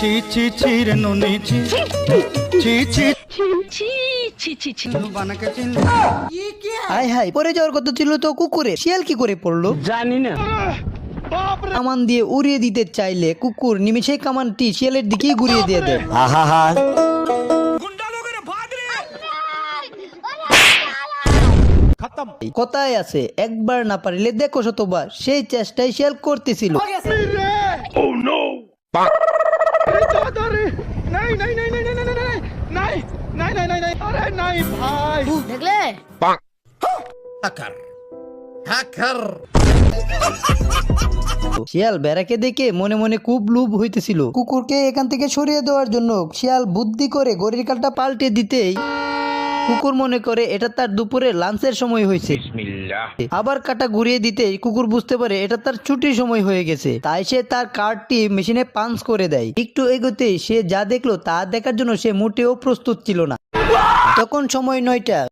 ছি ছি ছি রে নুনি ছি ছি ছি বানাকে চিনলি? হাই হাই, পরে যাওয়ার কথা ছিল তো কুকুরে, শিয়াল কি করে পড়লো জানি না। কামান দিয়ে উড়িয়ে দিতে চাইলে কুকুর নিমেষে কামানটি শিয়ালের দিকেই ঘুরিয়ে দিয়ে দেয়। কথায় আছে একবার না পারিলে দেখো শতবার, সেই চেষ্টাই শিয়াল করতেছিল। দেখলে শিয়াল বেড়াকে দেখে মনে মনে খুব লোভ হইতেছিল। কুকুরকে এখান থেকে সরিয়ে দেওয়ার জন্য শিয়াল বুদ্ধি করে ঘড়ির কাঁটা পাল্টে দিতেই কুকুর মনে করে এটা তার দুপুরে লাঞ্চের সময় হয়েছে। আবার কাঁটা ঘুরিয়ে দিতেই কুকুর বুঝতে পারে এটা তার ছুটির সময় হয়ে গেছে, তাই সে তার কার্ডটি মেশিনে পাঞ্চ করে দেয়। একটু এগোতেই সে যা দেখলো তা দেখার জন্য সে মোটেও প্রস্তুত ছিল না। তখন সময় 9টা।